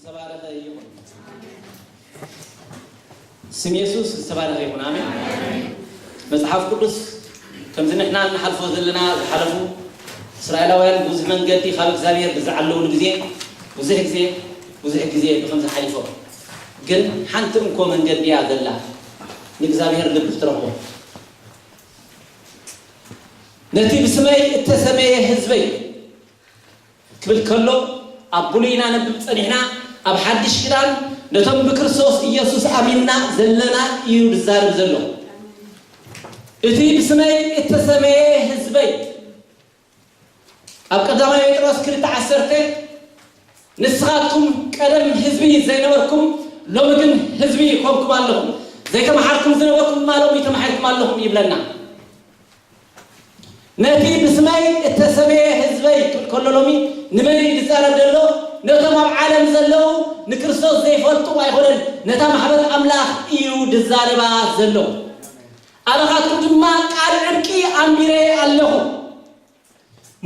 ዝተባረኸ ይሁን። ስም ኢየሱስ ዝተባረኸ ይሁን። አሜን። መጽሐፍ ቅዱስ ከም ዝንሕና ንሓልፎ ዘለና ዝሓለፉ እስራኤላውያን ብዙሕ መንገዲ ካብ እግዚአብሔር ብዝዓለውን ጊዜ ብዙሕ ጊዜ ብከምዚ ሓሊፎ ግን ሓንቲ እንኮ መንገዲ እያ ዘላ ንእግዚአብሔር ልብ ትረኽቦ ነቲ ብስመይ እተሰመየ ህዝበይ ክብል ከሎ ኣብ ብሉይና ነብብ ፀኒሕና ኣብ ሓድሽ ኪዳን ነቶም ብክርስቶስ ኢየሱስ ኣሚንና ዘለና እዩ ዝዛረብ ዘሎ እቲ ብስመይ እተሰመየ ህዝበይ ኣብ ቀዳማይ ጴጥሮስ 2:10 ንስኻትኩም ቀደም ህዝቢ ዘይነበርኩም ሎሚ ግን ህዝቢ ኮንኩም ኣለኹም ዘይተማሓርኩም ዝነበርኩም ሎሚ ተማሓርኩም ኣለኹም ይብለና ነቲ ብስመይ እተሰመየ ህዝበይ ክብል ከሎ ሎሚ ንመን ይዛረብ ዘሎ ነቶም ኣብ ዓለም ዘለው ንክርስቶስ ዘይፈልጡ ኣይኮነን ነታ ማሕበር ኣምላኽ እዩ ዝዛረባ ዘሎ ኣባኻትኩም ድማ ቃል ዕርቂ ኣንቢረ ኣለኹ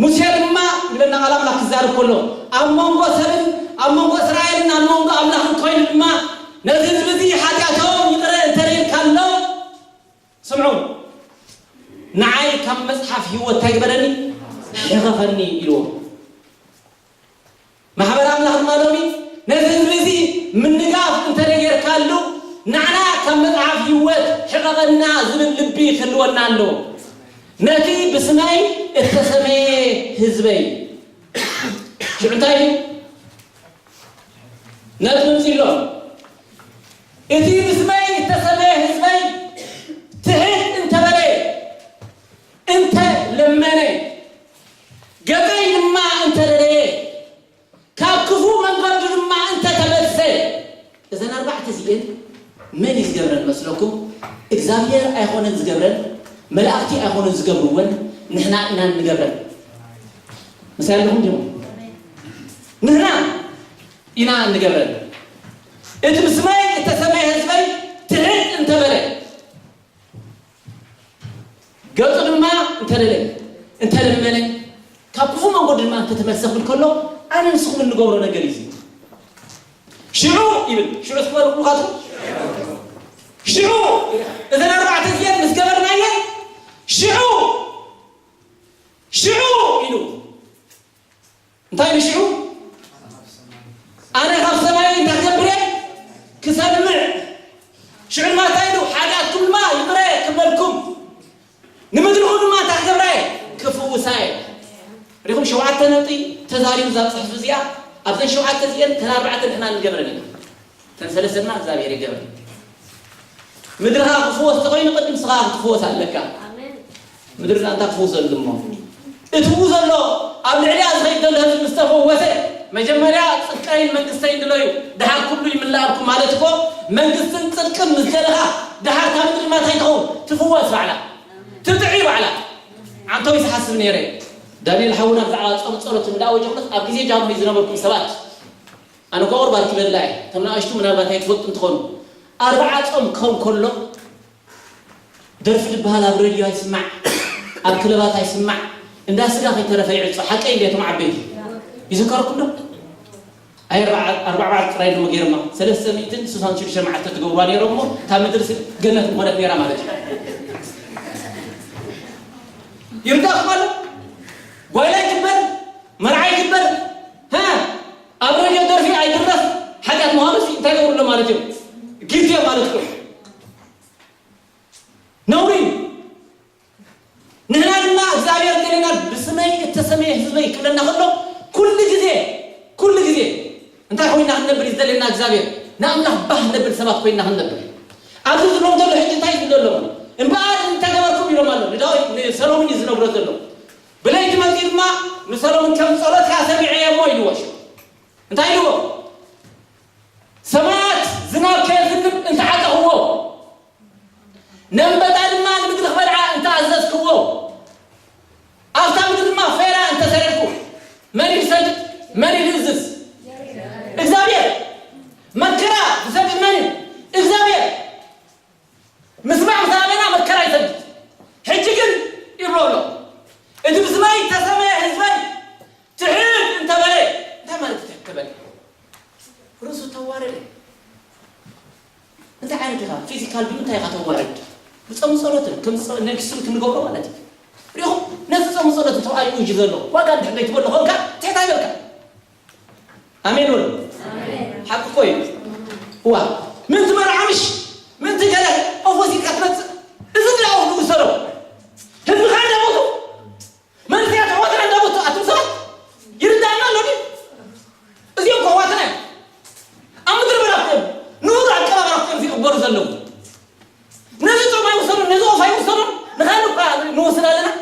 ሙሴ ድማ ይብለና ቃል ኣምላኽ ክዛረብ ከሎ ኣብ መንጎ ሰብን ኣብ መንጎ እስራኤልን ኣብ መንጎ ኣምላኽን ኮይኑ ድማ ነዚ ህዝቢ እዚ ሓጢኣቶም ይቅረ እንተደይልካሎ ስምዑ ንዓይ ካብ መጽሓፍ ህይወት ታይግበረኒ ሕኸፈኒ ኢልዎ ማሕበር ኣምላኽ ድማ ሎሚ ነዚ ህዝቢ እዚ ምንጋፍ እንተደይርካሉ ንዓና ካብ መጽሓፍ ህይወት ሕኸፈና ዝብል ልቢ ክህልወና ኣለዎ ነቲ ብስመይ እተሰመየ ህዝበይ ሽዑ እንታይ ነቲ ምምፂሎ እቲ ብስመይ እተሰመየ ህዝበይ ትሕት እንተበለ እንተ ለመነ ገበይ ድማ እንተደለየ ካብ ክፉ መንገዱ ድማ እንተተመለሰ እዘን ኣርባዕተ እዚአን መን ይዝገብረን መስለኩም እግዚአብሔር ኣይኮነን ዝገብረን መላእክቲ ኣይኮነን ዝገብርወን ንሕና ኢና ንገብረን መሳለኩም ዲሞ ንሕና ኢና ንገብረን እቲ ብስመይ እተሰመየ ህዝበይ ትሕት እንተበለ ገጹ ድማ እንተደለየ እንተለመነ ካብ ክፉ መንገዱ ድማ እንተተመለሰ ክብል ከሎ ኣነ ንስኹም እንገብሮ ነገር እዩ ሽዑ ይብል ሽዑ ስክበሩ ኩልካትኩም ሽዑ እዘን ኣርባዕተ እዚአን ምስ ገበርናየን ሽዑ ኢሉ እንታይ ኢሉ ሽዑ ኣነ ካብ ሰማይ እንታይ ክገብር እየ ክሰምዕ ሽዑ ድማ እንታይ ኢሉ ሓጢኣትኩም ድማ ይቅረ ክበልኩም ንምድርኹም ድማ እንታይ ክገብራ እየ ክፍውሳ እየ ሪኹም 7 ነጥቢ ተዛሪቡ ዛ ፅሕፍ እዚኣ ኣብዘን 7 እዚአን ተን 4 ንሕና ንገብረን ኢና ተን 3 ድማ እግዚአብሔር ይገብር ምድርኻ ክፍወስ ተኮይኑ ቅድም ስኻ ክትፍወስ ኣለካ ምድርካ እንታ ክፍወሰሉ ድማ እትው ዘሎ ኣብ ልዕሊያ ዝኸይድ ዘሎ ህዝቢ ምስተፈወሰ መጀመርያ ፅድቀይን መንግስተይን ድለዩ ድሓር ኩሉ ይምላእኩም ማለት እኮ መንግስትን ፅድቅን ምስ ደለኻ ድሓር ካብ ምድሪ ማታይ ትኸውን ትፍወስ ባዕላ ትጥዒ ባዕላ ዓንተው ይስሓስብ ነይረ ዳንኤል ሓውና ብዛዕባ ፆም ፀሎት እንዳወጀ ኩለት ኣብ ግዜ ጃንሆይ ዝነበርኩም ሰባት ኣነ እኮ ቁርባን ክበላ እየ ከም ንኣሽቱ ምናልባት ኣይትፈልጡ እንትኾኑ 4 ፆም ክኸውን ከሎ ደርፊ ዝበሃል ኣብ ሬድዮ ኣይስማዕ ኣብ ክለባት ኣይስማዕ እንዳ ስጋ ከይተረፈ ይዕፆ ሓቀይ እንዴቶም ዓበይቲ ይዝከረኩም ዶ ኣይ 4 ጥራይ ደሞ ገይሮማ 366 መዓልቲ ትገብርዋ ነይሮም እሞ እታ ምድሪ ገነት ምኾነት ነይራ ማለት እዩ ይርዳእኩም ኣሎ ጓይላይ ክበል መርዓይ ክበል ኣብ ሬድዮ ደርፊ ኣይድረስ ሓጢኣት ምዃኑ እንታይ ገብሩሎ ማለት እዩ ጊዜ ማለት እኮ ነውሪ ንሕና ድማ እግዚአብሔር ገለና ብስመይ እተሰመየ ህዝበይ ክብለና ከሎ ኩሉ ጊዜ እንታይ ኮይና ክንነብር ይዘለና እግዚአብሔር ንኣምላኽ ባህ ነብል ሰባት ኮይና ክንነብር ኣብዚ ዝብሎም ዘሎ ሕጂ እንታይ ዝብል ዘሎ እምበኣር እንተገበርኩም ኢሎም ኣሎ ንሰሎሞን እዩ ዝነግሮ ዘሎ ብለይቲ መፂ ድማ ንሰሎሞን ከም ፀሎትካ ሰሚዐየ እሞ ኢልዎ እንታይ ኢልዎ ሰማያት ዝናብ ከየዝንብ እንተዓፀኽዎ ነንበጣ ድማ ንምድሪ ክበልዓ እንተኣዘዝክዎ ኣብታ ምድሪ ድማ ፌራ እንተሰሪርኩ መን ይሰድድ መን ይድዝዝ እግዚአብሔር መከራ ዝሰድድ መን እግዚአብሔር ምስማዕ ምሳበና መከራ ይሰድድ ሕጂ ግን ይብሎ ኣሎ እቲ ብስመይ ተሰመየ ህዝበይ ትሕት እንተበለ እንታይ ማለት ተከበለ رؤوس توارد أنت عارف كذا فيزيكال بيوم تايقة توارد بس أمصلته كم نكسر كنقوله ولا تي اليوم نفس أمصلته تو أي وجه له وقال تحدي تقول له هونك تحتاج لك آمين ولا حق كويس هو من تمر عمش من تجله أوفزي كتنت إذا لا أوفو سرو هم خارج أبوه من تيات هو ترى أبوه أتوسع يردنا لوني إذا يوم قواتنا أمدر برافهم نور أكلا برافهم في أكبر زلوا نزلوا ما يوصلوا نزلوا فاي يوصلوا نخلوا قا نوصل لنا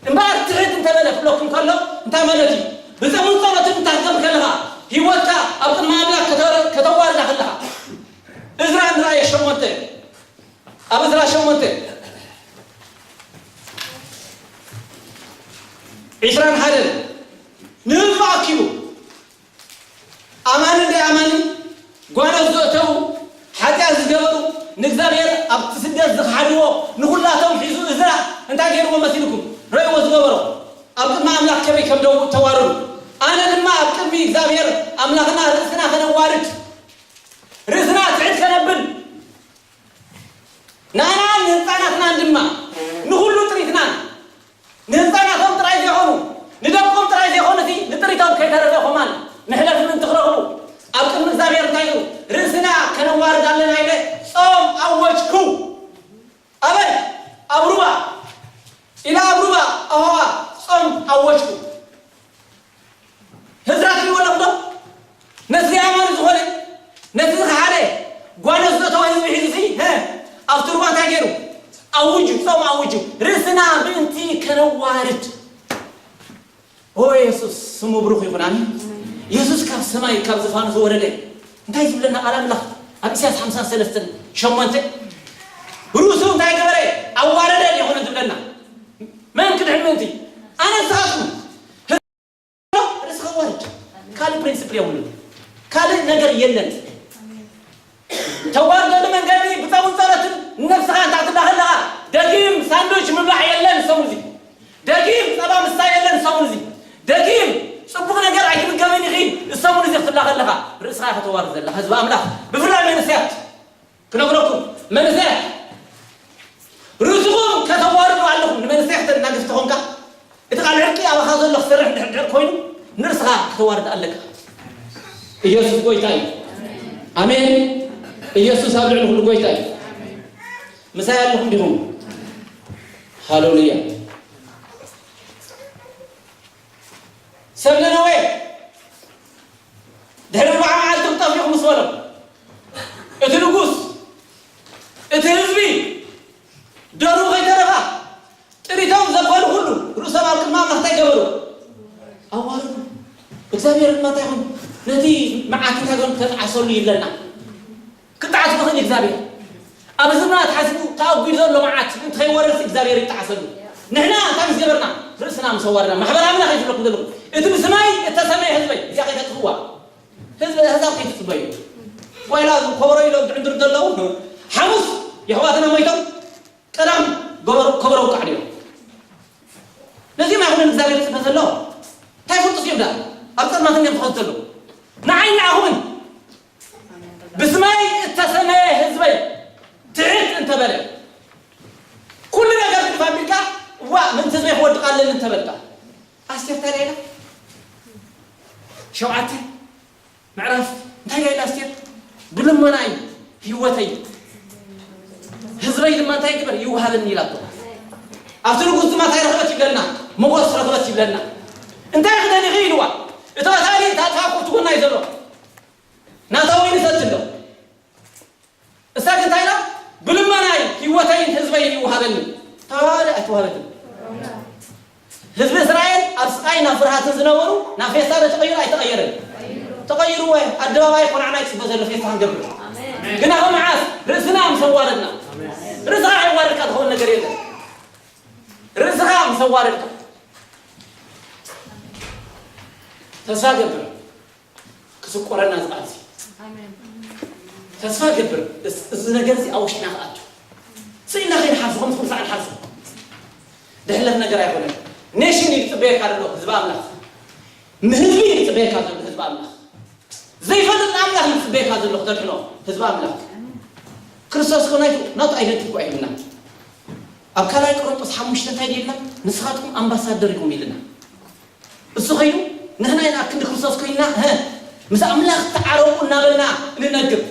إمبارح تريد أنت ملك لكم كله أنت ملكي بس من صارت أنت هتم كلها هي وقتها أبد ما أملاك كتوار داخلها إزرع نرأي شو منتج أبزرع شو منتج عشرين حدث نرفع كيلو أمان اللي أمان قانا زوجته حتى أزجبروا نقدر أبتسد الزخاريو نقول لا توم حيزو إزرع أنت غير ومثيلكم رأي وزجبروا أبد ما أملاك كبي كم دو توارد أنا لما أبكر بي إكزابير أملاكنا رزقنا خنا وارد رزقنا تعد كنبل نانا نهتاناتنا عندما نقول له تريدنا نهتاناتهم ترايد يخونوا ندمكم ترايد يخونتي نتريدهم كي ترغيهم مان نحلف من تخرجوا أبكر من إكزابير تايدو رزقنا كنا وارد علينا إليه صوم أوجكو أبد أبروبا إلى أبروبا أهوا صوم أوجكو هزراتي ولا بضو نسي أمان زهولي نسي خالي قوانا زدتوا هزبي حزيزي أفتر ما تاجروا أوجو صوم أوجو رسنا بنتي كنوارد هو يسوس سمو بروخ يقول عني يسوس كاب سماي كاب زفان زورده انت يجيب لنا ألم له أبسياس 5 سنة شمانته روسو انت يقبري أوارده اللي هون يجيب لنا ما يمكن علمنتي أنا سأسمو رسخ وارد كالي برنسبل يقولون كالي نقر يلن توارد لمن قال لي بتاون صارت نفسها انت تدخلها دقيم ساندويتش مبلع يلن سوزي دقيم صبا مستا يلن سوزي دقيم صبغ نقر عيب كمان يخين السمون زي تدخلها رسخها توارد لها حزب املاح بفرع من السيات كنقولكم من السيات رزقهم كتواردوا عليكم من السيات نقفتهم كا اتقال عرقي او خاص له فرح دحدح كوين نرسخها توارد عليك يسوع قويتاي امين يسوع هذا العلم كله قويتاي مساء لهم بهم هالوليا سبلنا وين دهروا مع عالتم طفيق مصورهم اتلقوس اتلزبي دارو غير ترفع تريدهم زبالوا كله رؤسا مالك ما محتاج قبلوا أولهم إكزابير ما تاخذ نتي معك تاخذ تتعصر لي لنا كنت عايز تاخذ إكزابير أبزرنا تحسبوا تاو بيزور لو معك أنت خي ورث إكزابير يتعصر نحنا تامس جبرنا رأسنا مصورنا ما حبنا عملنا خير لكم دلهم أنت بسماي التسمية حزبي يا أخي تقوى حزب هذا كيف تسبي وإلا كبروا يلو عند الدلو حمص يهواتنا ما يتم كلام كبروا كعديو لازم يكون إكزابير مثل له تايفون تصيب ده أكثر ما تنين تخلص له نعين عهون بسماي التسمية حزبي تعيد أنت بلد كلنا قاعدين فاميلكا ومن تسمية هو تقلل أنت بلد أستير ترينا شو عتي معرف نتايا إلى أستير بلما ما ناي هوتي حزبي لما نتايا كبر يوهذا النيلاتو أفترو قلت ما تايا رغبت يبلنا موصل رغبت يبلنا انت يخدني غيروا اتواتالي تاتفاقوا تقولنا يزلو ناتاوين يسجلو الساكن تايلا بلما ناي هيوتين حزبين يوهابني تاوالي اتوهابني حزب إسرائيل أبسقاينا فرحات زنورو نافيسا تغير أي تغيروا الدوابا يكون عنا يكسبوا زي الفيسا هنقبل قلنا هم عاس رزقنا مسواردنا رزقها يوارك أدخل نقرينا رزقها مسواردنا تساقبر كسوق قرنا زعزي تساقبر إذا نجرزي أوشنا قاتو سينا خير حاسهم 5 ساعات حاسهم دهلنا نقرأ يقولون نيشن يتبعك على الله حزب أملاك مهزبين يتبعك على الله حزب أملاك زي فضل أملاك بيك هذا اللي اختار حلو حزب أملاك كريستوس كونايتو ناط أيدنتي كويلنا أبكار يقولون بس حمش نتايدنا نسخاتكم أمباسادركم يلنا الصغيرو نحن هنا كنا كريستوس كوينا ها مس أملاك تعرفوا نابلنا ننجب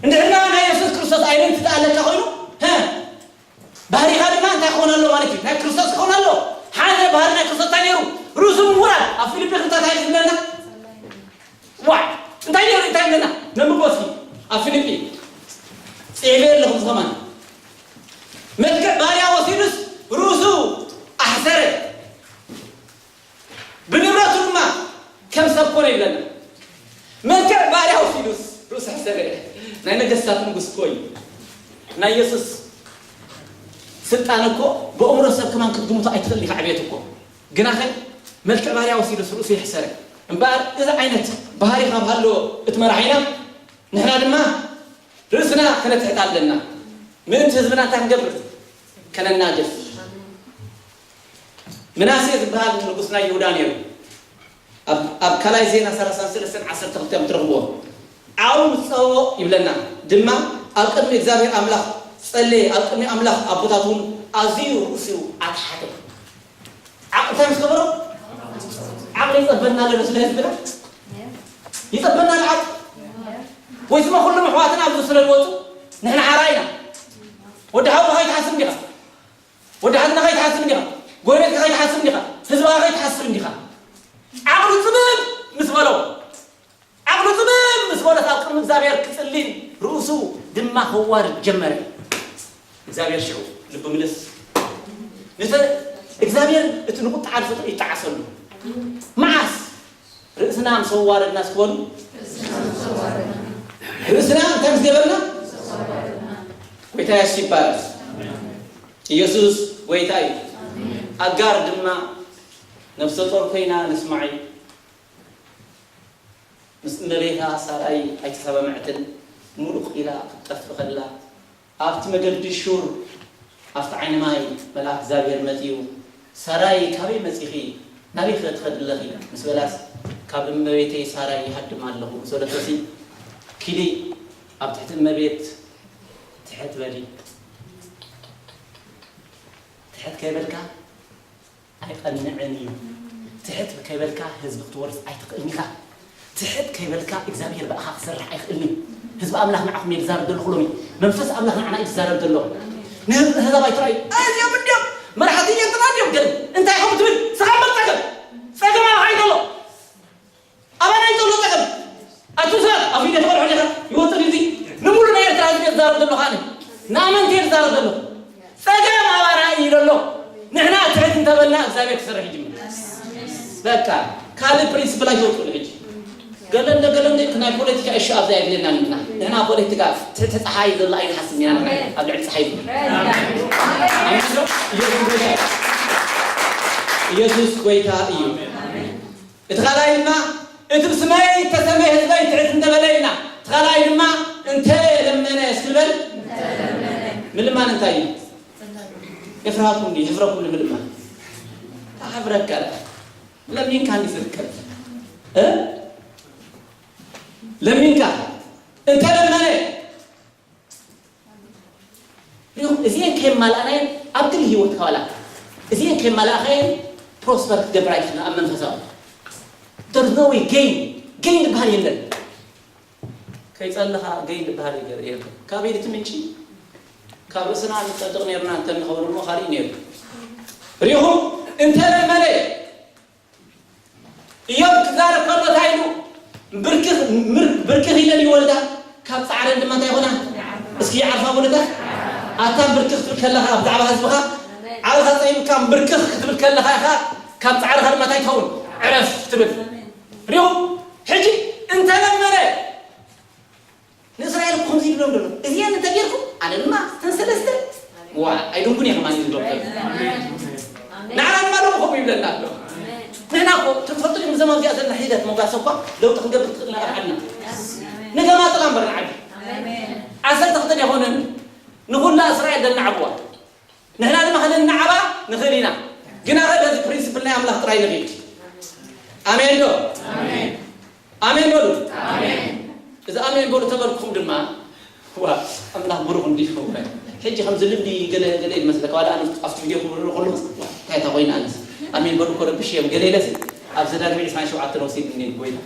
عندنا أنا يسوع كريستوس أيدنتي تعالى كهونو ها بهاري هذا ما تأخون الله مالكي نا كريستوس كون الله هذا بهارنا كريستوس تانيرو رسوم ورا أفيليبي كنت تايد لنا واحد تانيرو تايد لنا نمبوسي أفيليبي سيفير لهم زمان ملك باريا وسيرس روسو أحسره بنمرة ما كم سبقون لنا ملك باريا وسيرس روس أحسره نحن قصتهم قصكوي نايسس سلطانكو بأمر سب كمان كدمتو أيتل لي عبيتكو جناخن ملك باريا وسيرس روس يحسره إمبار إذا عينت بهاري خاب هالو اتمرعينا نحن ما رسنا كانت تحت لنا من تزبنا تنقبر كان الناجف مناسية بهذا نقصنا يودانيو أب كلاي زينا سرسان سرسان عصر تغطيم ترغبوه عاون صو يبلنا دما القدم إجزابي أملاخ صلي القدم أملاخ أبوتاتهم أزيو رسيو أتحدث عقل تامس كبرو عقل يطبنا لرسول هزبنا يطبنا العقل ويسمى كل محواتنا عبد السلام الوطو نحن عراينا ودعوا بهاي تحسن ديها ودعنا هاي تحسن ديها قولت هاي تحسن ديها حزبها هاي تحسن ديها عقل تمام مسبلو عقل تمام مسبلو تاكل من زابير كسلين رؤسو دما هوار جمره زابير شعو لب ملس مثل زابير تنقط عارف يتعسل معاس رأسنا مصوار الناس كون رأسنا تمس جبلنا ويتاي سيبارس يسوس ويتاي أجار دما نفس الطور فينا نسمعي نستمريها ساراي أجسابا معتل ملوك إلى تفق الله أفت مجرد الشور أفت عين ماي ملاك زابير متيو ساراي كابي مسيحي نبي خد اللغي مسبلاس كابي مبيتي ساراي حد ما له سورة تسي كلي أبتحت المبيت تحت بالي تحت كيبلكا أيقنعني تحت كيبلكا هزب تورث أيتقنيكا تحت كيبلكا إجزامير بقى خسر أيقني هزب أملاك معكم يجزار دل خلومي منفس أملاك معنا يجزار دلهم هذا ما يترأي يا بديم مرحتي ينتظر يوم قلب أنت يا حب تبين سخمت تقل سخم على هاي دلو أبانا يدلو تقل أتوسع أفيد يتقل حاجة يوصل يزي نمولنا يترأي يجزار دلو خاني نامن يجزار دلو سخم أبانا يدلو نحن أتحت انتبهنا أجزابك سرح جميل بكا كالي برينسيبل يوصل الحج قلنا كنا بوليتيكا أشياء زي لنا نحن بوليتيكا تتحايد الله يحسن يعني أبلع تحايد يسوس كويتا إيو اتغلاينا انت بسماي تسمي هزباي تعيد انتبهنا اتغلاينا انت لما ناس كلبل من لما ننتهي يفرقكم لي يفرقكم لي من لما أحبرك كلا لم ينكان يسرك لم ينكان انت لما اليوم زين كم مالانين أبدل هيوت كوالا زين كم مالانين prosper دبرايشنا أمن فزاو there's no way gain بهاي اللي كيف قال لها gain بهاي اللي كابير تمنشي كابسنا نتصدق نيرنا أنت من خبر المخارين نير ريهم أنت لما يوم كذا كله تايلو بركه هنا اللي ولده كاب سعر عندما تايهنا اسكي عارفه ولده أتام بركه تبكلها بدعوة هزبها على هذا كم بركه تبكلها كاب سعر هذا ما تايهون عرف تبك ريهم حجي أنت لما نسرائيل خمسين بلون دولار إذا أنت تبيركم أنا لما تنسلسل وا أيدون كني كمان يزدوك نعلم ما لهم خبي بلنا نحن تفضل من زمان زيادة الحيدة مقاسوكا لو تخدم تخدم عنا نجا ما طلع برا عادي عسل تخدم يهون نقول لا إسرائيل دلنا عبوا نحن لما خلينا عبا نخلينا جينا هذا البرنسبل نعم الله تراي نغير آمين دو آمين بولو إذا آمين بولو تباركم دما هو الله بروح ندي هو حجي خمس لبدي قال مثلا قال أنا أفتح فيديو كله كاي تقوين أنس آمين بولو كره بشيء قال لي لسه أبزدار مين اسمه شو عطنا وسيد منين قوينا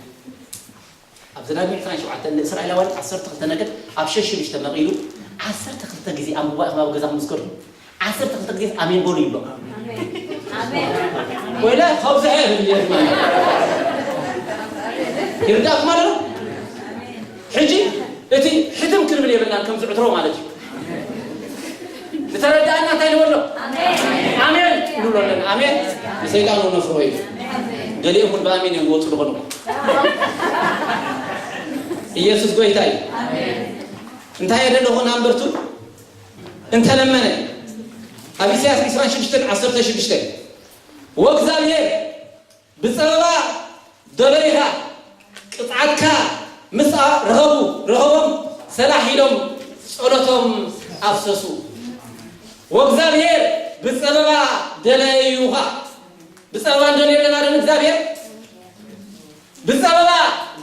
أبزدار مين اسمه شو عطنا إسرائيل أول عصرت خلتناقد أبشش مش تمغيلو عصرت خلتنا جزء أم بوا ما بجزء مذكر عصرت خلتنا جزء آمين بولو يبلغ ولا خبز عيب اللي يسمع يرداك ماله حجي إتي حتم كل من يبلغ كم زعترو مالك بتردد أنا تاني ولا آمين يقولون لنا آمين سيدنا نفروي قال يقول بآمين يقول تلقونه يسوع قوي تاي أنت هاي اللي هو نامبرتو أنت لما أبي سياسي إسرائيل شبشتن عصرت شبشتن وكذا بسبب دليلها قطعتك مسا رغبهم سلاحيلهم صلاتهم أفسسوا وكذا بسبب دليلها بسبب دليلنا دون كذا بسبب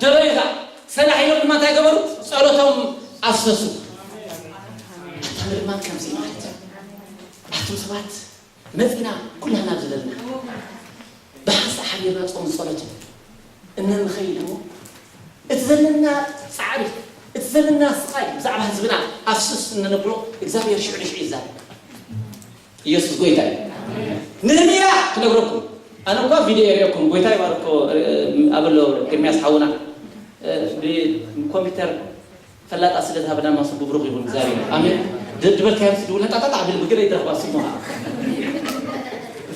دليلها سلاحيلهم ما تجبروا صلاتهم أفسسوا أتمر ما كم زي ما أحتم سبات مذنا كلها نازلنا بحس حبيبنا تصوم صلاة إن المخيل اتزلنا صعب اتزلنا صعب زعما حزبنا أفسس إن نقوله إجزاء يرشع عزاب يسوع قويتاي نهمية كنقولكم أنا أقول فيديو يريكم قويتاي واركو قبله كمية حاونا بالكمبيوتر فلا أصل هذا بدنا ما صب بروح يقول زاري آمين دبل كام سدول هتا تطلع بالبقرة يدرب أسمها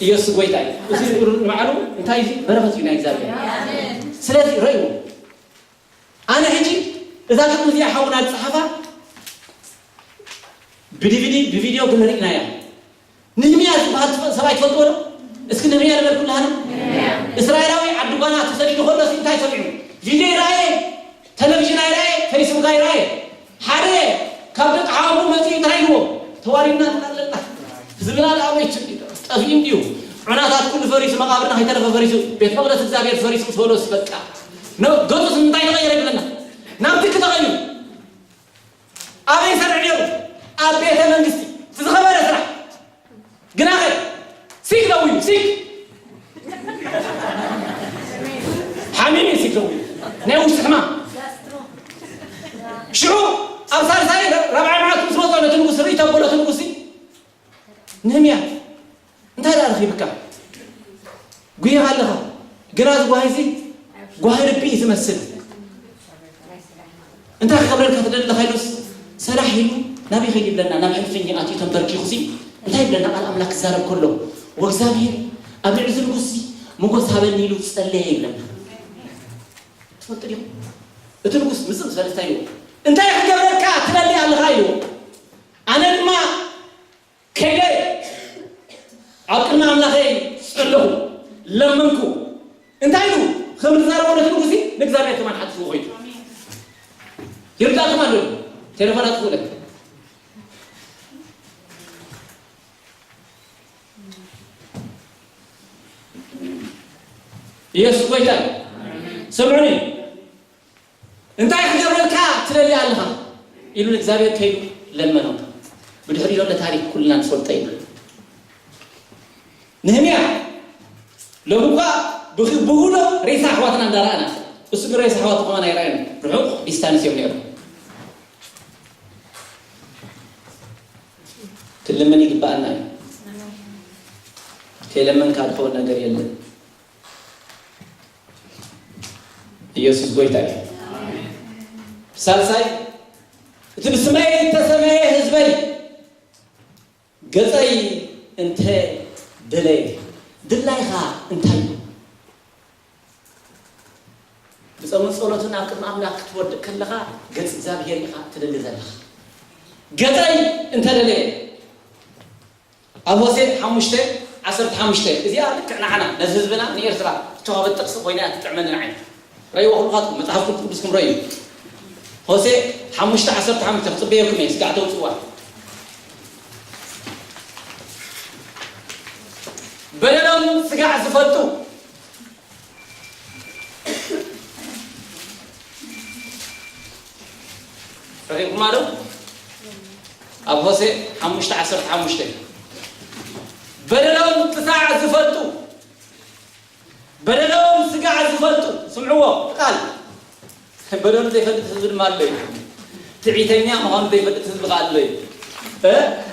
يسوع قويتاي وزير معلوم انتهي برفض فينا إجزاء سلسلة رأيه أنا هجي إذا كنت فيها حاونا الصحافة بفيديو بنرينا يا نهمية بعد سبعة فطور اسكن نهمية لما كل هذا إسرائيلاوي عبد القناة تسجل خلص انتهي سبعين فيديو رأي تلفزيون رأي فيسبوك رأي حري كابت عامو مزيد تراينو توارينا تنالنا زبنا الأوي تفهم ديو عناتات كل فريس مقابرنا هاي تلف فريس بيت مقدس الزابير فريس فولوس بكا نو قطس نتاي نغير لنا نامتك تغير أبي سرع اليوم أبي منجستي تزخبر أسرع جناخي سيك لوي سيك حاميني سيك لوي ناوش حمام شو أبصار ساي ربع معك مسوط ولا تنقص ريتا ولا تنقصي نهميا أنت لا أخي بكا قوي هالها جراز قوهيزي قوهي ربي يتمثل أنت خبرك هتدل خيلوس سلاحي نبي خيل لنا نبي حلفني أتي تنتركي خصي أنت لنا قال أملاك الزارب كله وزابير أبي عزل قصي مقص هذا النيلو تستليه لنا تفضل يوم تنقص مثل فلسطين أنت يا خبرك تدلي على خيلو أنا ما كذا عقلنا أملاكي سلوا لمنكو أنت عينو خمر زارب ولا تنقصي نكذب كمان حد فوقي يرجع كمان له تلفونات تقولك يسوع قويتاي سمعني انت يحجر لك تللي عليها يقولوا لك زابير كيلو لما نوم بدحري لنا تاريخ كلنا نسولطينا نهميا لو بقى بقولوا ريس احواتنا دارانا اسم ريس احوات كمان يراين روح يستانس يوم يوم كلمني يقبالنا كلمن كان خو ነገር የለም ኢየሱስ ጎይታዬ ሳልሳይ ትብስመይ ተሰመይ ህዝበይ ገጸይ እንተ ድለይ ድላይኻ እንታይ بصوم صلاتنا كم أملاك تورد كلها قد زابير يخاف تدلزلها قدري أنت ليه أبو سيد حمشته عصرت حمشته إذا أردت عنا نزل بنا نير ترى تجاوب التقصد وينات تعملنا عين رأيوا خلقاتكم متعرفوا بسكم رأيوا هو سيد حمشته عصرت حمشته صبيكم إيش قاعدوا تسووا بدلهم سقع زفتوا رأيكم ماله أبو هسه حمشت عصرت حمشت بدلهم تساع زفلتو بدلهم سقع زفلتو سمعوه قال بدلهم ذي فلت تزبل مال لي تعيتني ما هم ذي فلت تزبل قال لي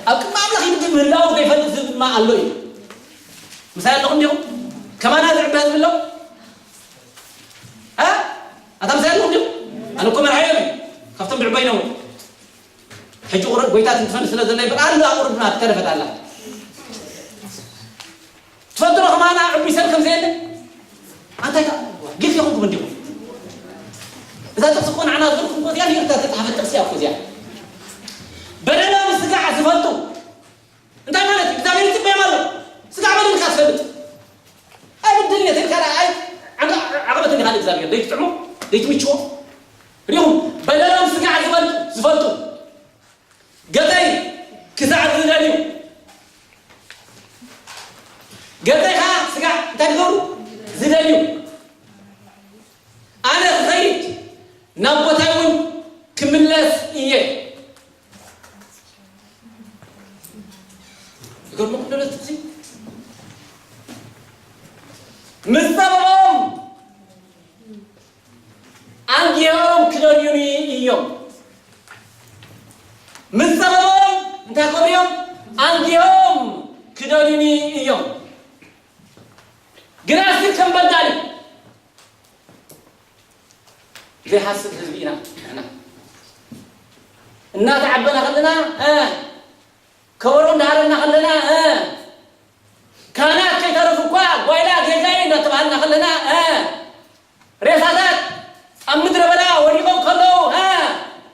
أكمل ما أبلغ يبدي من الله ذي فلت تزبل ما قال لي مثلا لهم اليوم كمان هذا عباد بالله هذا مثلا لهم اليوم أنا كمان عيامي خفتم بعبينهم حجوا قرب بيتات مفنس نزل لي بقى لا قربنا تكلفت الله تفضلوا كمان عبي سلكم زين أنت قلت لهم بديهم إذا تسقون عنا ذلكم قضيان هي تتحف الترسية قضيان بدنا مسقع زفلتو أنت مالك كتابين تبي ماله سقع بدل كاتفلت أي بالدنيا تذكر أي عقبة اللي خالد زاوية ديك تعمو ديك ميتشو اليوم بدنا مسقع زفلتو قطعي كساع زدانيو قطعي ها سقع تقدروا زدانيو أنا خيت نبتاون كملس إيه يقول ممكن ولا تقصي مستبهم أنجيهم كلونيوني إيوم مستبهم أنت كوريوم أنجيهم كلونيوني إيوم جراسي كم بدالي زي حاسة حزبينا احنا الناس عبنا خلنا كورون دارنا خلنا كانت كي تعرفوا كوا ويلا جاي نتبعنا خلنا رسالات أمدر بلا وريقهم كلو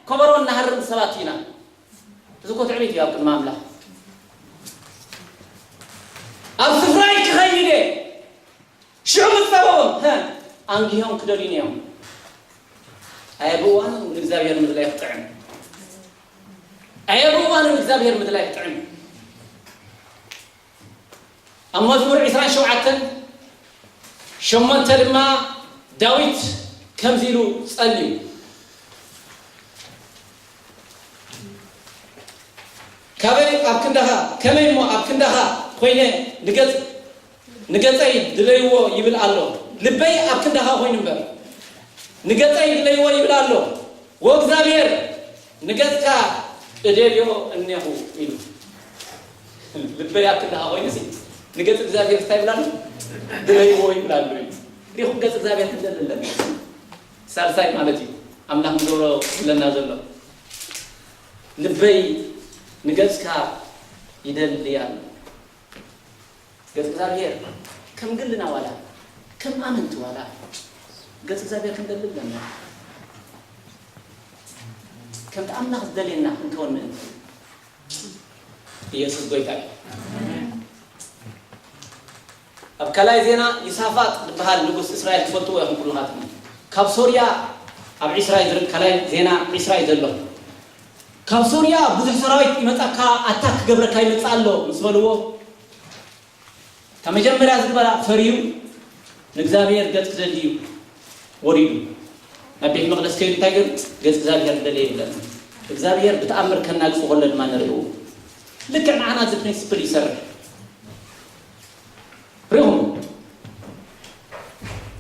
كورون نهر سلاتينا تذكروا تعرف يا ابن المملكة أبصراي كخيلة شو مستوى أنجيهم كدرينيهم أيبوان ونزابير مثل يقطعن أيبوان ونزابير مثل يقطعن أما زمر عسران شوعتن شمان تلما داويت كم زيلو صلي كابي أبكندها كمين مو أبكندها خوينة نقطعي دليو يبل الله لبي أبكندها خوين بر نقطعي دليو يبل الله وإغزابير نقطع إدريو إنه إلو لبي أبكندها خوين سي نقطع إغزابير ستايبلان دليو يبل الله ليهم قطع إغزابير تدل الله سالساي مالتي أمنا مدورو لنا زلو لبي نقصك يدل ليان قص زابير كم قلنا ولا كم آمنت ولا قص زابير كم دللنا كم تأمنا دليلنا نكون من يسوع قويتاي أبكلاي زينا يسافات بهال نقص إسرائيل تفلتوا يهم كل هاتنا كاب سوريا أب إسرائيل كلاي زينا إسرائيل دلهم كاب سوريا بزح سراويت يمتاك أتاك قبل كاي متسألو مسولوه كمجمع زبالة فريو نجزابير قد كذليو وريدو نبيه مقدس كيل تاجر قد كذابير دليل لنا كذابير بتأمر كنا الفوق اللي ما نريو لك معنا ذا برينسيبل يسر رهم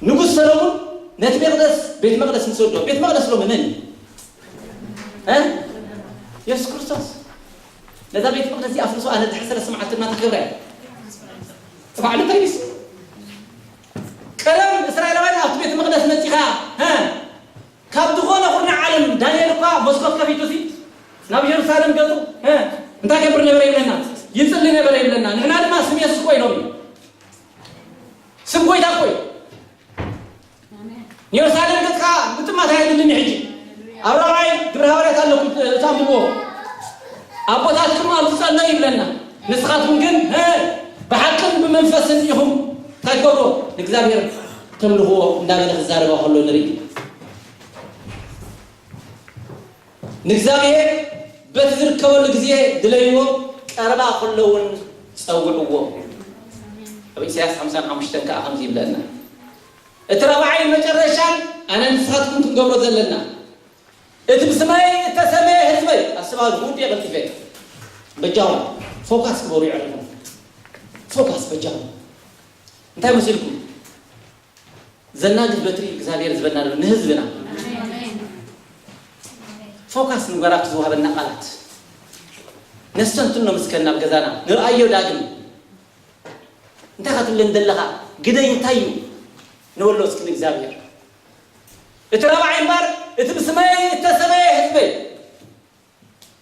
نقول سلامون نت بيت مقدس نسولو بيت مقدس لو منين يسوع كريستوس لذا بيت مقدس يأفرسوا أهل الحسنة سمعت ما تكبره فعلوا تريس كلام إسرائيل وين أخذ بيت مقدس نتيها كابدخون أخرنا عالم دانيال قا مسقط كفيتوسي نبي يرسالم قالوا أنت كبر نبرة لنا ينزل لنا نبرة لنا نحن هذا ما سميه سكوي نومي سكوي دا كوي يرسالم قلت أنت ما تهاي لنا حجي أوراي برهورة قالوا كنت سامبو أبواتكم أرسل نايم لنا نسخاتهم جن بحكم بمنفس إنهم تجربوا نكذابير تملهوا داخل الزارب وخلوا نريد نكذابير بتذكر كول جزية دليلوا أربعة خلون سووا أبي سياس خمسان خمسة كأخمسين لنا اتربعي مجرشان أنا نسخاتكم تجربوا ذلنا اتبسمي تسمي سبب السبب هو دي بتفيد بجاوب فوكس كبروا يعرفون فوكس بجاوب انت مسلكم زناد البتري زابير زبنا نهزبنا فوكس نقراك زوها بالنقلات نستنتنا مسكنا بجزانا نرأيه داقم انت خاطر اللي ندلها قد ينتايو نقول له اسكن زابير اترابع عمار اتبسمي اتسمي حزبي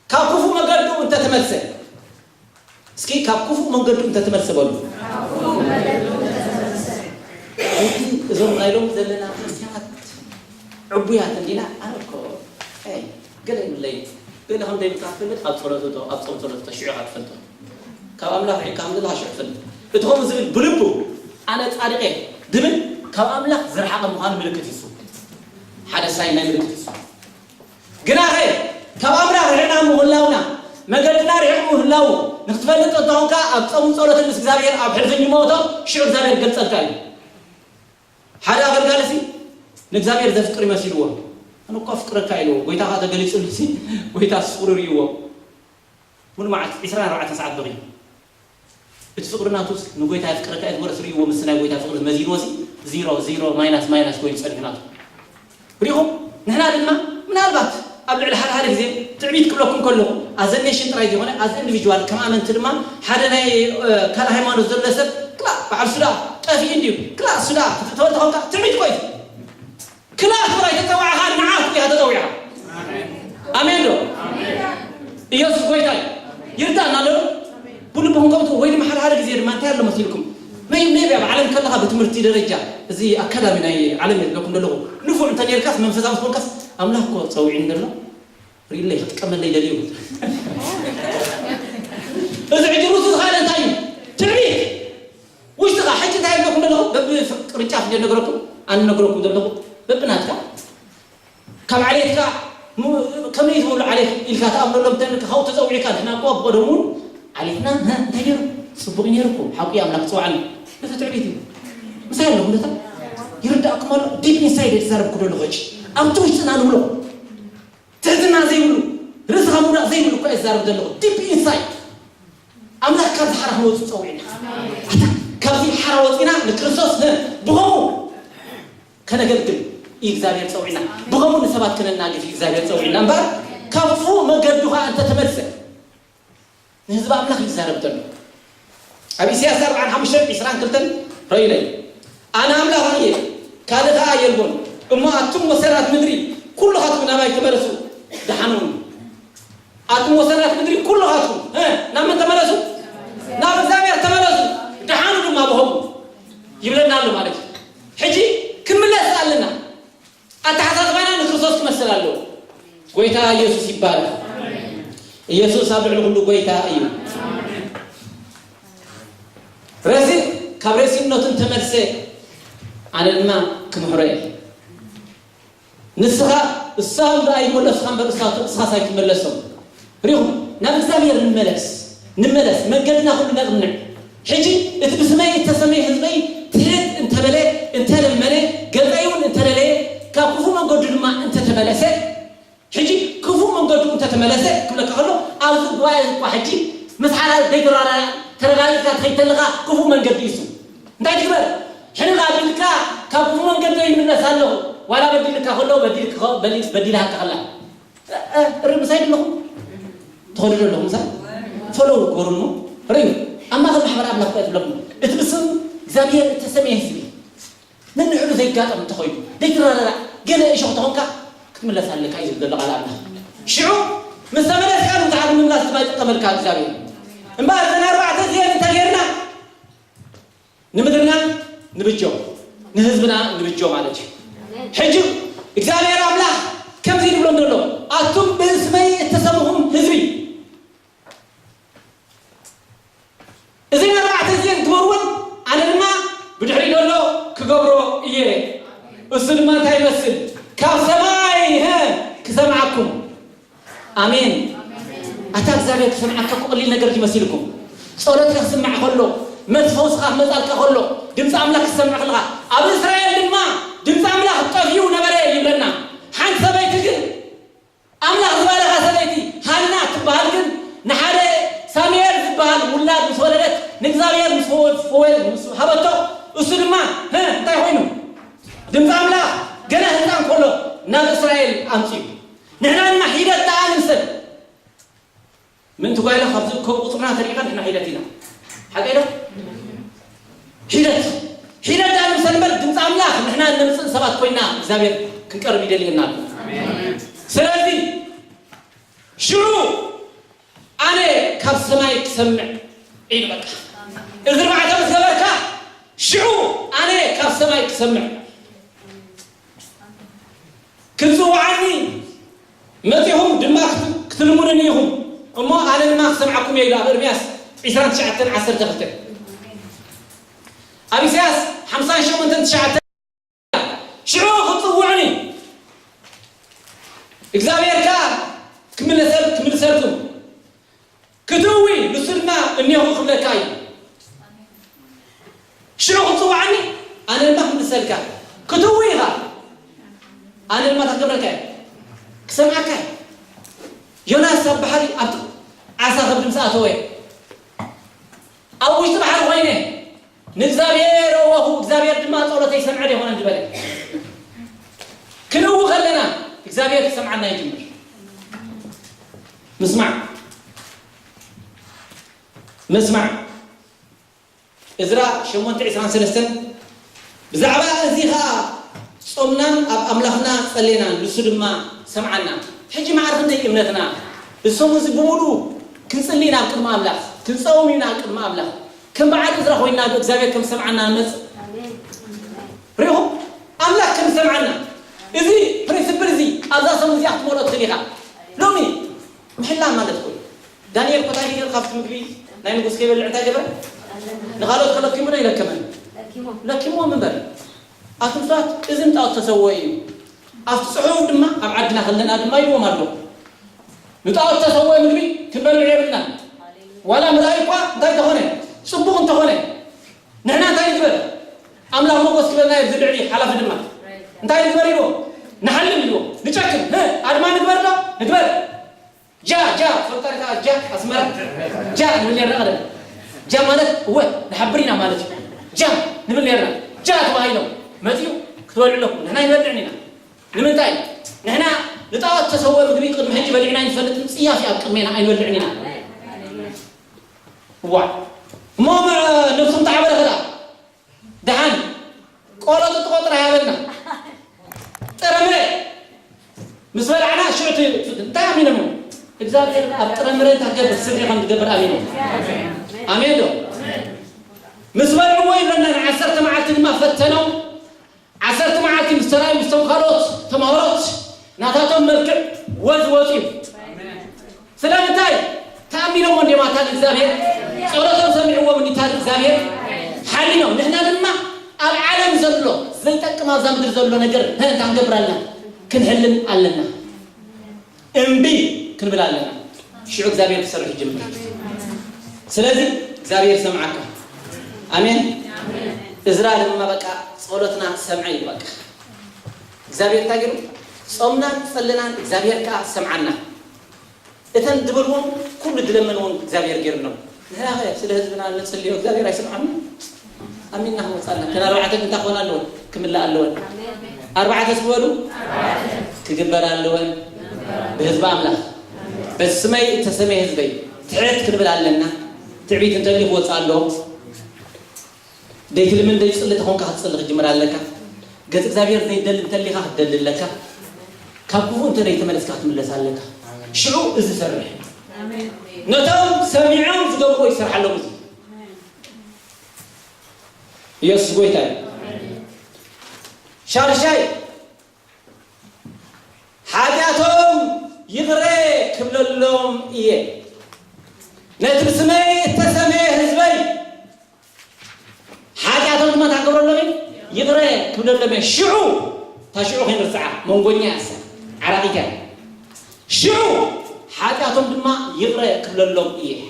كاكوفو مقدو انت تملسه اسكي كاكوفو مقدو انت تملسه بولو زوم قايلهم زلنا مسيحات عبويات عندنا أنكو أي قلنا من الليل قلنا هم دايم كافلت أبصرته أبصم صرت تشعيرات فلتو كأم الله عكام الله شعر فلت بتهم زبل بلبو أنا تعرف إيه دمن كأم الله زرعة مهان ملكة يسوع حدا ساينا ملكة يسوع قلنا غير كأم الله رحنا مهلاونا ما قلنا رحنا مهلاو نختفلت أنتهم كأبصم صرت المسكزابير أبحرزني موته شعر زابير قلت سلكاي حدا غير قالسي نجزابير ذا فكر يمسيلوه أنا كا فكر كايلو ويتا هذا قال يسولسي ويتا سفوريوه من معك 24 ساعة بغي بتفكرنا توس نقولي فكر كايل ورسريوه مسنا ويتا فكر مزينوسي 0 ماينس كوين سألكناه بريهم نحن لما من هالبات قبل الحال هذا زين تعبيد كلكم أزنيشن ترايدي هنا أز individual كمان أنت لما حدا ناي كلا هاي ما نزل لسه كلا بعد سلا في إنديو كلا سلا تتولد هونك تعبيد كويس كلا تراي تتوعى هذا معاك في هذا توعى آمين لو يوسف كويس يرتاح نالو بقول بهم قبضوا وين محل هذا زين ما تعرف مسيركم ما يبي علم كلها بتمرتي درجة زي أكاديمي ناي علم لكم دلوا نفوا أنت نيركاس من فزام سبونكاس أملاكو تسوي عندنا ريلي كمل لي اليوم إذا عجبوك هذا تايم تعبيد وش تقع حاجة تايم لكم دلوا رجعت لي نقولكم أنا نقولكم دلوا ببناتك كم عليك كم يقول عليك الكات أمر لهم تنك هاو تزوجي كات هنا قوة بدرمون عليكنا ها تجر سبقين يركم حقي أملاك سوالي بس تعبيدي مسائل لهم ده يرد أكمل deep inside الزرب كله لغج أم توش تنانولو تزنا زي ولو رزق مولا زي ولو كأي الزرب ده لغج deep inside أملاك كذا حرام وتسوينا كذا حرام وتسوينا نكرسوس بغمو كنا قلتم إجزارية تسوينا بغمو نسبات كنا ناقي في إجزارية تسوينا بار كفو ما قدوها أنت تمرسل نهزب أملاك الزرب ده أبي سياسة عن حمشة إسران كلتن رأيلي أنا أملاك هي كذا ذا يلبون أما أتم وسرات مدري كل هاتون ما يتمرسوا دحنون أتم وسرات مدري كل هاتون نام تمرسوا نام زامير تمرسوا دحنون ما بهم يبلنا له مالك حجي كمل أسألنا أتحدث معنا نكرسوس كمسألة له قويتا يسوع يبارك يسوع سابع له كله قويتا أيوه رزق كبرسين نوتن تمرسه على الماء كمحرية نسخة الصام رأي ملص خم برصات صاصايت ملصهم ريهم نبي زمير نملس ما قدنا كل نغنى حجي تبسمي تسمي هزمي تهد انت بلي انت لملي قرأيون انت للي كفو من قدر ما انت تملسه حجي كفو من قدر انت تملسه كلك قالوا أوز قواعد وحجي مسحنا ديكور على ترغالي كتخيل تلقى كفو من قدر يسوع ده كبر حين قابلك كفو من قدر يمنا سالو ولا بديلك هلو بديلها كلا الرمسايد لهم تقولوا لهم زين فلو قرنوا ريم أما هذا الحوار أبلا قوات لهم اتبسم زابير تسميه زبي من نحلو زي قاطع من تخوي ديك لا قال إيش أخطونك كمل لا سالك عايز يدل على أبلا شعو من زمان كانوا تعلم من الناس ما يتقبل كان زابير إما أنا 4 زين تغيرنا نمدرنا نبجو نهزبنا نبجو معلش حجو إكزامير أملاك كم زين بلون دلو أتم باسمي اتسمهم هزبي إذن 4 زين تمرون أنا لما بدحري دلو كقبرو إيه السلمان تايمسل كسماي ها كسمعكم آمين أتاك زابير كسمعك قليل نقرج مسيركم صورتك سمع خلو متفوس خاف مزالك خلو دمس أملاك سمع خلها أبو إسرائيل لما دمس أملاك طفيو نبري يبلنا حان سبيتك أملاك زبالة سبيتي ناب إسرائيل أمسيو نحن ما حيدة تعال نسل من تقول له خبز كوطنا طريقة نحن حيدتنا حقيقة حيدة تعال نسل بل تنسى أملاك نحن نمسل سبات كوينا زابير كنقرب يدلينا سلازي شو أنا كاب سمايك سمع إيه بك إذا ما عتمت خبرك شو أنا كاب سمايك سمع كنزو عني متيهم دماغ كتلموننيهم أما أنا ما سمعكم يا إله إرمياس عشرة شعتين عشرة تختن أبي سياس حمسان شو من تنشعتين شو خطوعني إكزابير كا كمل سرتم كدوي لسلنا إني هو قبل كاي شنو خطوعني أنا ما كمل سلكا كدوي ها أنا ما تقبل كاي كسمعك يوناس بحري عسى خبر مساعته أو وش تبحر وينه نزابير وهو إكزابير ما طولته يسمع لي هون جبله كنو خلنا إكزابير سمعنا يجمر مسمع إزرا شمون تعيسان سنستن بزعبا أزيها صمنا أملاخنا صلينا لسود ما سمعنا حجي ما عرفنا إمنتنا الصوم زبولو كنصلينا كم أملاخ كنصومينا كم أملاخ كم بعد إزرا خوينا بإكزابير كم سمعنا نص ريهم أملاخ كم سمعنا إذي بريسبرزي أذا سمزي أحتمولات خليها لومي محلا ما تقول دانيال قطعي الخفت مقبي ناين قوس كيف العتاق بر نقالوا تخلق كيمنا إلى كمان لكن مو من بر أتمسات إذن تأت تسوي أفصحوا دما أبعدنا خلنا دما يوم مارلو نتأت تسوي مقبي كبر العيبنا ولا ملايقة داي تهونه صبوغ تهونه نحنا داي تبر أملا مو قوس كيف نايب ذلعي حلا في دما داي تبر يلو نحلم يلو نشكل أدما نكبر لا نكبر جاء فلترك جاء أسمر جاء نبلي الرقدة جاء مالك هو نحبرينا مالك جاء نبلي الرقدة جاء تواهينه ما تيو كتوالع لكم نحنا يبلعنينا لمن تاي نحنا نتاوت تسوي مقبي قد محجي بلعنا نفلت نسيافي أبقمينا عين بلعنينا واحد ما مع نفسهم تعبر هذا دهان قولوا تتقطر هذا ترى مسؤول عنها شو تامين منه إكزابير أبتر مرة تحكي بسرعة عن دبر آمين آمين دو مسؤول عوين لنا عسرت معك ما فتنوا عسرت معك مستراي مستوخرات تمهرات ناتاتهم مركب وزوجيم سلام تاي تامينهم من دماء تال إكزابير صورتهم سمعوا من تال إكزابير حالينهم نحن لما العالم زلوا زلتك ما زامدر زلوا نجر هن تنقبر لنا كنهلن علنا امبي كنبلا لنا شو إكزابير تسرح الجمل سلازي إكزابير سمعك آمين إزرائيل لما بقى صولتنا سمعي بقى إكزابير تاجروا صومنا صلنا إكزابير كا سمعنا إذن دبرون كل دلمنون إكزابير جرنا لا يا سلازنا نصلي إكزابير يسمعنا آمين نحن صلنا كنا 4 انت أخونا اللون كمل لا اللون 4 تسولوا تقبل اللون بهزب أملاخ بس سمي تسمي هزبي تعيد كنبل علنا تعبيد انت اللي هو تصالو ديك من ديك صلي تهون كهتصلي جمر عليك قد إكزابير زي دل انت اللي هدل لك كابو انت ريت ملس كاتملس عليك شعو إذ سرح نتام سمعهم فدوكو يسرح لهم يسوي تاي شار شاي حاجاتهم يغري كبل اللوم إيه نتبسمي تسمي هزبي حاجاتهم ما تعقبر اللوم يغري كبل اللوم شعو تشعو خين رسعة مونغونيا أسا عراقيا شعو حاجاتهم دما يغري كبل اللوم إيه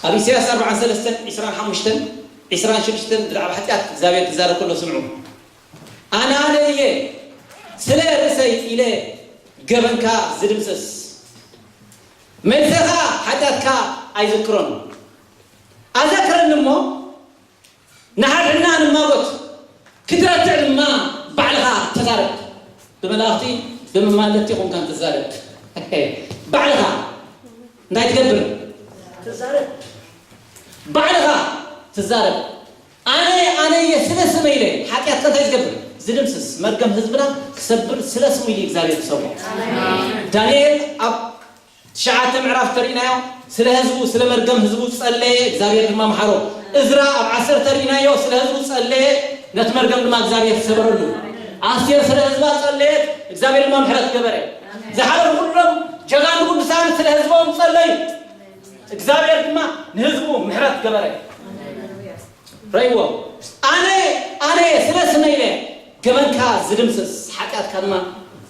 أبي سياس 4 سلسة 25 26 درع حتى زاوية تزار كله سمعوا أنا عليه سلا رسيت إليه قبنك زدمسس مزها حدثك أيذكرون أذكر النمو نحرنا نموت كترة ما تزارب بملاختي بممالتي كان تزارب بعدها ناي تقبر تزارب بعدها تزارب أنا يسلس ميلي حكيت كنت تقبر زدمسس مرقم حزبنا كسبر سلس ميلي إكزابير تسوي دانيال أب شعات معرف ترينا يوم سله هزبو سله مرقم هزبو تصلي إكزابير ما محرو إزرا أب عصر ترينا يوم سله هزبو تصلي نتمرقم لما إكزابير تسبرلو عصير سله هزبو تصلي إكزابير ما محرت قبره زحلو كلهم جغان كل سنة سله هزبو تصلي إكزابير ما نهزبو محرت قبره رأيوه أنا سلس ميلة كمان كاز زدمسس حكات كلمة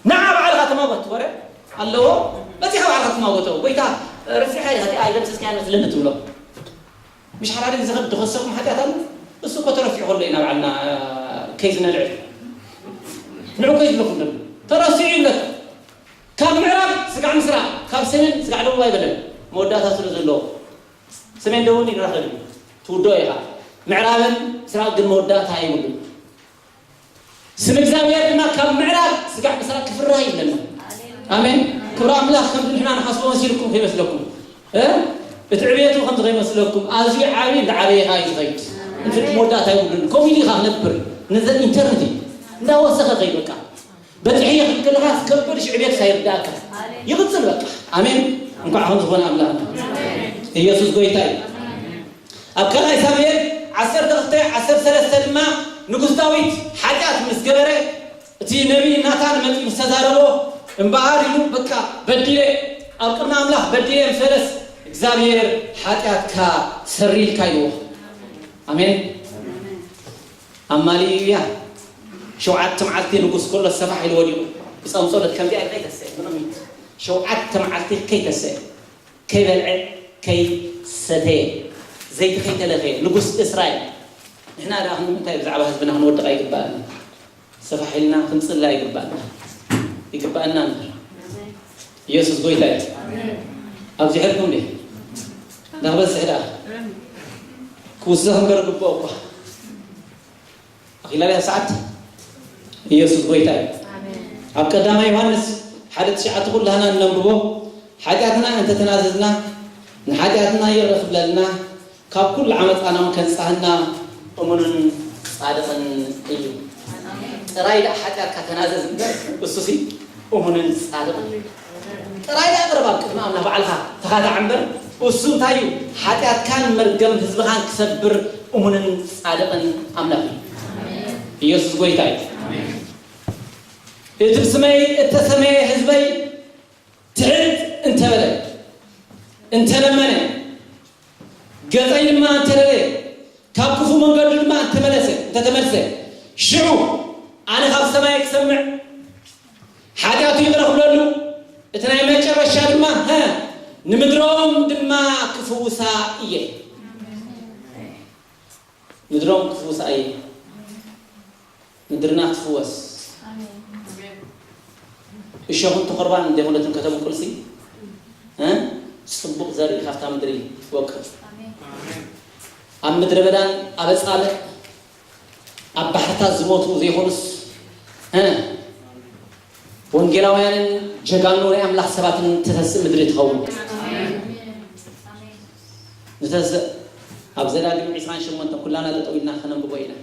نعم على غات ما بتورة الله ما تيجي على غات ما بتوه بيتا رفيع هاي غات أي لمسس كأنه فلنت ولا مش حراري زغب تخسرهم حتى أتم بس هو ترفيع ولا ينام عنا كيزنا العلم نعو كيز لكم ترى سعيد لك كم معرب سقع مسرع كم سنين سقع له ما يبلغ مودات هسلو زلوا سمين دوني نراخلي تودويها معرابن سراق المودات هاي ولو سم እግዚአብሔር እና ከምዕራብ ስጋዕ መስራት ክፍራ ይለና አሜን ክብራ አምላክ ከም ንሕና ንሓስቦ መስልኩም ከይመስለኩም እትዕብየቱ ከም ዘይመስለኩም ኣዝዩ ዓቢ ንዓበየ ሃይ ዝኸይድ እንፍት መወዳእታ ይውልን ኮሚዲ ኻ ነብር ነዘ ኢንተርኔት እንዳወሰኸ ኸይድ በቃ በጥሕየ ክልከልኻ ዝከብር ሽዕብየት ሳይርዳእካ ይቕፅል በቃ አሜን እንኳዕ ከም ዝኾነ ኣምላክ ኢየሱስ ጎይታ እዩ ኣብ ካልኣይ ሳሙኤል 13 ድማ ንጉስ ዳዊት ሓጢአት ምስ ገበረ እቲ ነቢይ ናታን መፂ ምስ ተዛረቦ እምበኣር ኢሉ በቃ በዲለ ኣብ ቅድሚ ኣምላኽ በዲለ ምሰለስ እግዚአብሔር ሓጢአትካ ሰሪልካ ኢልዎ ኣሜን ኣማሊያ ሸውዓተ መዓልቲ ንጉስ ኩሎ ሰፋሕ ኢሉ ወዲቑ ብፀምፀሎት ከምዚኣ ከይተስዕ ምንም ሸውዓተ መዓልቲ ከይተስዕ ከይበልዐ ከይሰተየ زيت خيت لغي نقص إسرائيل إحنا راح نمتى بزعبة حزبنا هنودق يقبلنا سفحلنا خنصلا يقبلنا يسوع قوي تاج أبغى أحكم به نقبل سهلا كوسهم برضو بوقا أخي لا ساعات يسوع قوي تاج أبكر دام يوحنس حدث شيء تقول لنا نمبره حاجاتنا أنت تنازلنا حاجاتنا يرخب لنا كاب كل عمل أنا ممكن صحنا أمورن صادقا إيو رايد حتى كتنازل بسوسي أمورن صادقا رايد أقربك ما أمنا بعلها فهذا عمبر وسوم تايو حتى كان مرجم حزبها كسبر أمورن صادقا أمنا يسوع قوي تاي التسمي حزبي تعد أنت بلد أنت لمنه قطعي ما أنت لدي كابكفو من قدر ما أنت تتملسه شعو أنا خاف سمايك سمع حاجات يقرأ له اتناي ما يشرب الشاب ما ها نمدروم دما كفوسا إيه ندروم كفوسا إيه ندرنا كفوس الشهون تقربان ده ولا تنكتب كل شيء ها صبق زاري خافتها مدري وقت أم مدري بدان أبى سأله أبحثت زموتو زي خلص ها ونجلاوين جعانوري أم لحسبات تتسم مدري تخون نتز أبزلا دي عيسان شو من تقولنا لا تقولنا خنم بقولنا